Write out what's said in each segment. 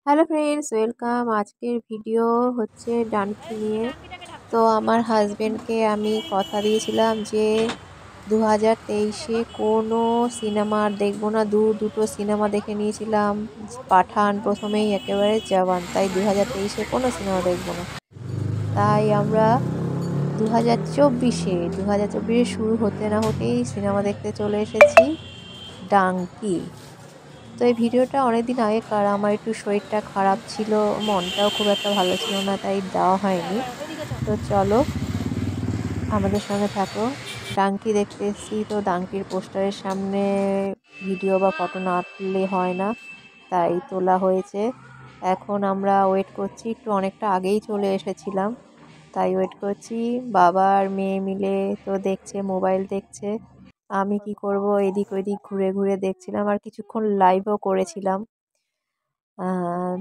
Hello friends, welcome. আজকের video হচ্ছে donkey নিয়ে। তো আমার হাজবেন্ডকে আমি কথা দিয়েছিলাম যে 2023-এ কোনো সিনেমা আর দেখবো না। দুটো সিনেমা দেখে নিয়েছিলাম, পাঠান প্রথমেই, একেবারে জওয়ান। তাই 2023-এ কোনো সিনেমা দেখবো না। তাই আমরা 2024-এ শুরু হতে না হতেই সিনেমা দেখতে চলে এসেছি, ডাঙ্কি। তো এই ভিডিওটা অনেকদিন আগেকার, আমার একটু শরীরটা খারাপ ছিল, মনটাও খুব একটা ভালো ছিল না, তাই দেওয়া হয়নি। তো চলো আমাদের সঙ্গে থাকো। ডাঙ্কি দেখতে এসেছি, তো ডাঙ্কির পোস্টারের সামনে ভিডিও বা ফটো না তুললে হয় না, তাই তোলা হয়েছে। এখন আমরা ওয়েট করছি, একটু অনেকটা আগেই চলে এসেছিলাম, তাই ওয়েট করছি। বাবা আর মেয়ে মিলে তো দেখছে, মোবাইল দেখছে। আমি কি করব, এদিক ওদিক ঘুরে ঘুরে দেখছিলাম, আর কিছুক্ষণ লাইভও করেছিলাম। আহ,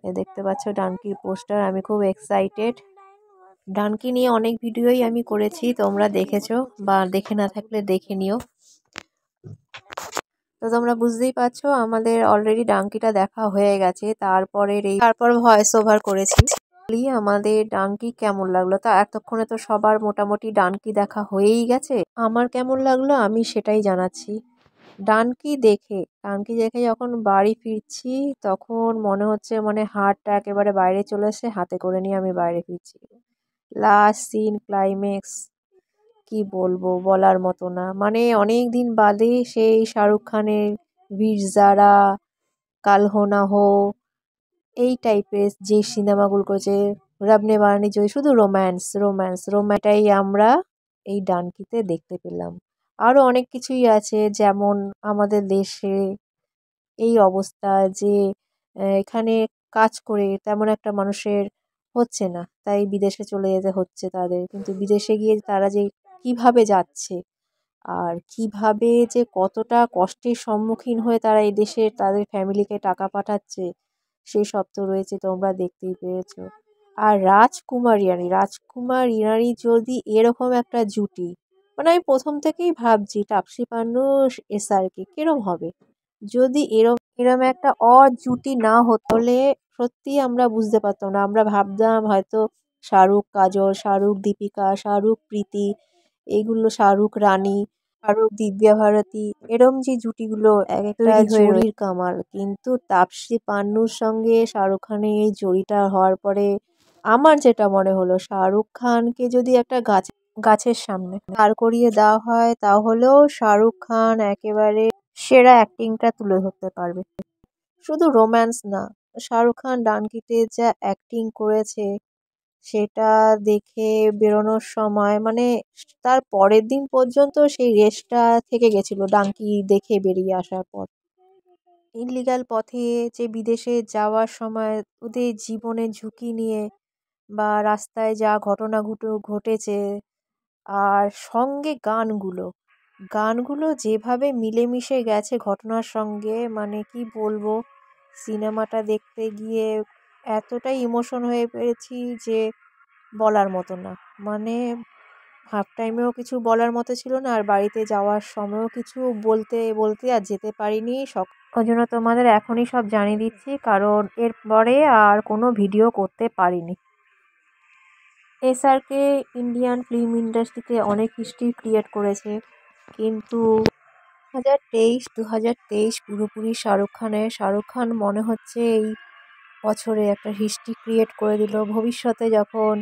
এ দেখতে পাচ্ছ ডানকির পোস্টার। আমি খুব এক্সাইটেড। ডানকি নিয়ে অনেক ভিডিওই আমি করেছি, তোমরা দেখেছো, বা দেখে না থাকলে দেখে নিও। তো তোমরা বুঝতেই পারছো আমাদের অলরেডি ডাঙ্কিটা দেখা হয়ে গেছে। তারপর ভয়েস ওভার করেছি। আমাদের ডাঙ্কি কেমন লাগলো, তা এতক্ষণে তো সবার মোটামুটি ডাঙ্কি দেখা হয়েই গেছে। আমার কেমন লাগলো আমি সেটাই জানাচ্ছি। ডানকি দেখে যখন বাড়ি ফিরছি, তখন মনে হচ্ছে মানে হাতটা একেবারে বাইরে চলে এসে, হাতে করে নিয়ে আমি বাইরে ফিরছি। লাস্ট সিন, ক্লাইম্যাক্স, কি বলবো, বলার মতো না। মানে অনেক দিন বাদে সেই শাহরুখ খানের বীর জারা, কাল হো না হো, এই টাইপের যে সিনেমাগুলো করেছে, রব নে বানানি জয়ী, শুধু রোম্যান্স রোম্যান্স রোম্যান্সটাই আমরা এই ডানকিতে দেখতে পেলাম। আরো অনেক কিছুই আছে, যেমন আমাদের দেশে এই অবস্থা যে এখানে কাজ করে তেমন একটা মানুষের হচ্ছে না, তাই বিদেশে চলে যেতে হচ্ছে তাদের। কিন্তু বিদেশে গিয়ে তারা যে কিভাবে যাচ্ছে, আর কিভাবে যে কতটা কষ্টের সম্মুখীন হয়ে তারা এই দেশে তাদের ফ্যামিলিকে টাকা পাঠাচ্ছে, সেই সব তো রয়েছে, তোমরা দেখতেই পেরেছো। আর রাজকুমার ইরানি যদি এরকম একটা জুটি, মানে আমি প্রথম থেকেই ভাবছি তাপসী পান্নু এসআরকে কিরম হবে। যদি এরম এরম একটা জুটি না হতো, তাহলে সত্যি আমরা বুঝতে পারতাম না। আমরা ভাবতাম হয়তো শাহরুখ কাজল, শাহরুখ দীপিকা, শাহরুখ প্রীতি, এইগুলো শাহরুখ রানী, শাহরুখ দিব্যা ভারতী, এরম যে জুটিগুলো এক একটা জরির কামাল। কিন্তু তাপসী পান্নুর সঙ্গে শাহরুখ খানের এই জড়িটা হওয়ার পরে আমার যেটা মনে হলো, শাহরুখ খানকে যদি একটা গাছের সামনে দাঁড় করিয়ে দেওয়া হয়, তাহলেও শাহরুখ খান একেবারে সেরা অ্যাক্টিংটা তুলে ধরতে পারবে। শুধু রোম্যান্স না, শাহরুখ খান ডানকিতে যা অ্যাক্টিং করেছে, সেটা দেখে বেরোনোর সময় মানে তার পরের দিন পর্যন্ত সেই রেশটা থেকে গেছিল ডাঙ্কি দেখে বেরিয়ে আসার পর। ইনলিগাল পথে যে বিদেশে যাওয়ার সময় ওদের জীবনের ঝুঁকি নিয়ে, বা রাস্তায় যা ঘটনা ঘটেছে, আর সঙ্গে গানগুলো যেভাবে মিলেমিশে গেছে ঘটনার সঙ্গে, মানে কি বলবো, সিনেমাটা দেখতে গিয়ে এতটাই ইমোশন হয়ে পেরেছি যে বলার মতো না। মানে হাফ টাইমেও কিছু বলার মতো ছিল না, আর বাড়িতে যাওয়ার সময়ও কিছু বলতে বলতে আর যেতে পারিনি। ওই জন্য তোমাদের এখনই সব জানিয়ে দিচ্ছি, কারণ এরপরে আর কোনো ভিডিও করতে পারিনি। এসআরকে ইন্ডিয়ান ফিল্ম ইন্ডাস্ট্রিতে অনেক হিস্ট্রি ক্রিয়েট করেছে, কিন্তু 2023 পুরোপুরি শাহরুখ খান মনে হচ্ছে এই বছরে একটা হিস্ট্রি ক্রিয়েট করে দিল। ভবিষ্যতে যখন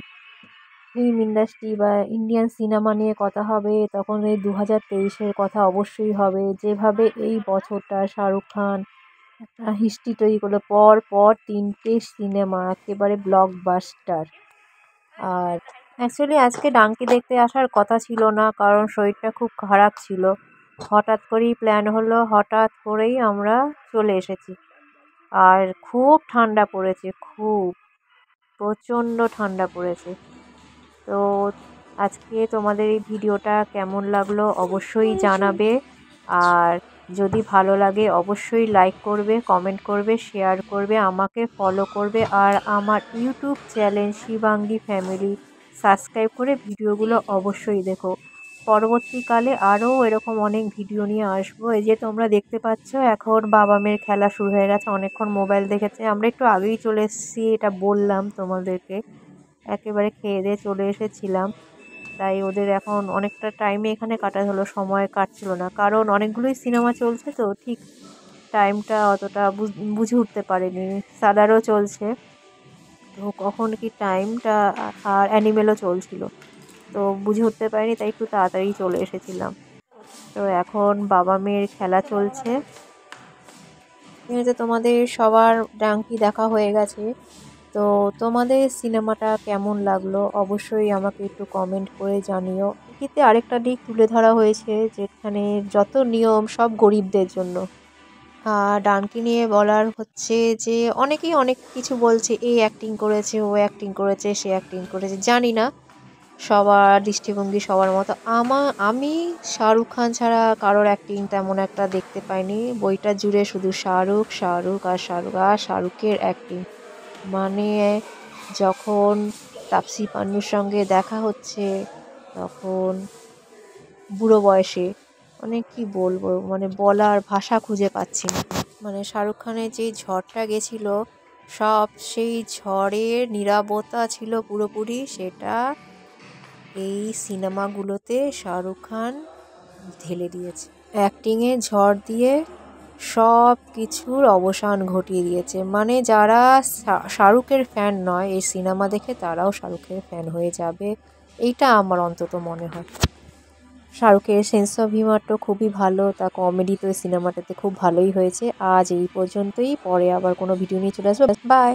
ফিল্ম ইন্ডাস্ট্রি বা ইন্ডিয়ান সিনেমা নিয়ে কথা হবে, তখন এই 2023-এর কথা অবশ্যই হবে। যেভাবে এই বছরটা শাহরুখ খান একটা হিস্ট্রি তৈরি করলো, পর পর 3টে সিনেমা একেবারে ব্লকবাস্টার। আর অ্যাকচুয়ালি আজকে ডাঙ্কি দেখতে আসার কথা ছিল না, কারণ শরীরটা খুব খারাপ ছিল। হঠাৎ করেই প্ল্যান হলো, হঠাৎ করেই আমরা চলে এসেছি। আর খুব ঠান্ডা পড়েছে, খুব প্রচণ্ড ঠান্ডা পড়েছে। তো আজকে তোমাদের এই ভিডিওটা কেমন লাগলো অবশ্যই জানাবে। আর যদি ভালো লাগে অবশ্যই লাইক করবে, কমেন্ট করবে, শেয়ার করবে, আমাকে ফলো করবে, আর আমার YouTube channel Shivangi family subscribe করে ভিডিওগুলো অবশ্যই দেখো। পরবর্তীকালে আরও এরকম অনেক ভিডিও নিয়ে আসবো। এই যে তোমরা দেখতে পাচ্ছ এখন বাবা মেয়ের খেলা শুরু হয়ে গেছে, অনেকক্ষণ মোবাইল দেখেছে। আমরা একটু আগেই চলে এসেছি, এটা বললাম তোমাদেরকে, একেবারে খেয়ে দিয়ে চলে এসেছিলাম। তাই ওদের এখন অনেকটা টাইমে এখানে কাটাতে হলো, সময় কাটছিল না, কারণ অনেকগুলোই সিনেমা চলছে তো ঠিক টাইমটা অতটা বুঝে উঠতে পারিনি। সালারও চলছে, তো কখন কি টাইমটা, আর অ্যানিমেলও চলছিল, তো বুঝে উঠতে পারিনি, তাই একটু তাড়াতাড়ি চলে এসেছিলাম। তো এখন বাবা মেয়ের খেলা চলছে। এমনিতে তোমাদের সবার ডাঙ্কি দেখা হয়ে গেছে, তো তোমাদের সিনেমাটা কেমন লাগলো অবশ্যই আমাকে একটু কমেন্ট করে জানিও। এতে আরেকটা দিক তুলে ধরা হয়েছে, যেখানে যত নিয়ম সব গরিবদের জন্য। ডানকি নিয়ে বলার হচ্ছে যে অনেকেই অনেক কিছু বলছে, এই অ্যাক্টিং করেছে, ও অ্যাক্টিং করেছে, সে অ্যাক্টিং করেছে, জানি না, সবার দৃষ্টিভঙ্গি সবার মতো। আমি শাহরুখ খান ছাড়া কারোর অ্যাক্টিং তেমন একটা দেখতে পাইনি। বইটা জুড়ে শুধু শাহরুখ, শাহরুখ আর শাহরুখ, আর শাহরুখের অ্যাক্টিং। মানে যখন তাপসী পান্নুর সঙ্গে দেখা হচ্ছে, তখন বুড়ো বয়সে, মানে কি বলবো, মানে বলার ভাষা খুঁজে পাচ্ছি না। মানে শাহরুখ খানের যে ঝড়টা গেছিল, সব সেই ঝড়ের নীরবতা ছিল পুরোপুরি, সেটা এই সিনেমাগুলোতে শাহরুখ খান ঢেলে দিয়েছে। অ্যাক্টিংয়ে ঝড় দিয়ে সব কিছুর অবসান ঘটিয়ে দিয়েছে। মানে যারা শাহরুখের ফ্যান নয়, এই সিনেমা দেখে তারাও শাহরুখের ফ্যান হয়ে যাবে, এইটা আমার অন্তত মনে হয়। শাহরুখের সেন্স অফ হিউমারটা খুবই ভালো, তা কমেডি তো এই সিনেমাটাতে খুব ভালোই হয়েছে। আজ এই পর্যন্তই, পরে আবার কোনো ভিডিও নিয়ে চলে আসবো। বাই।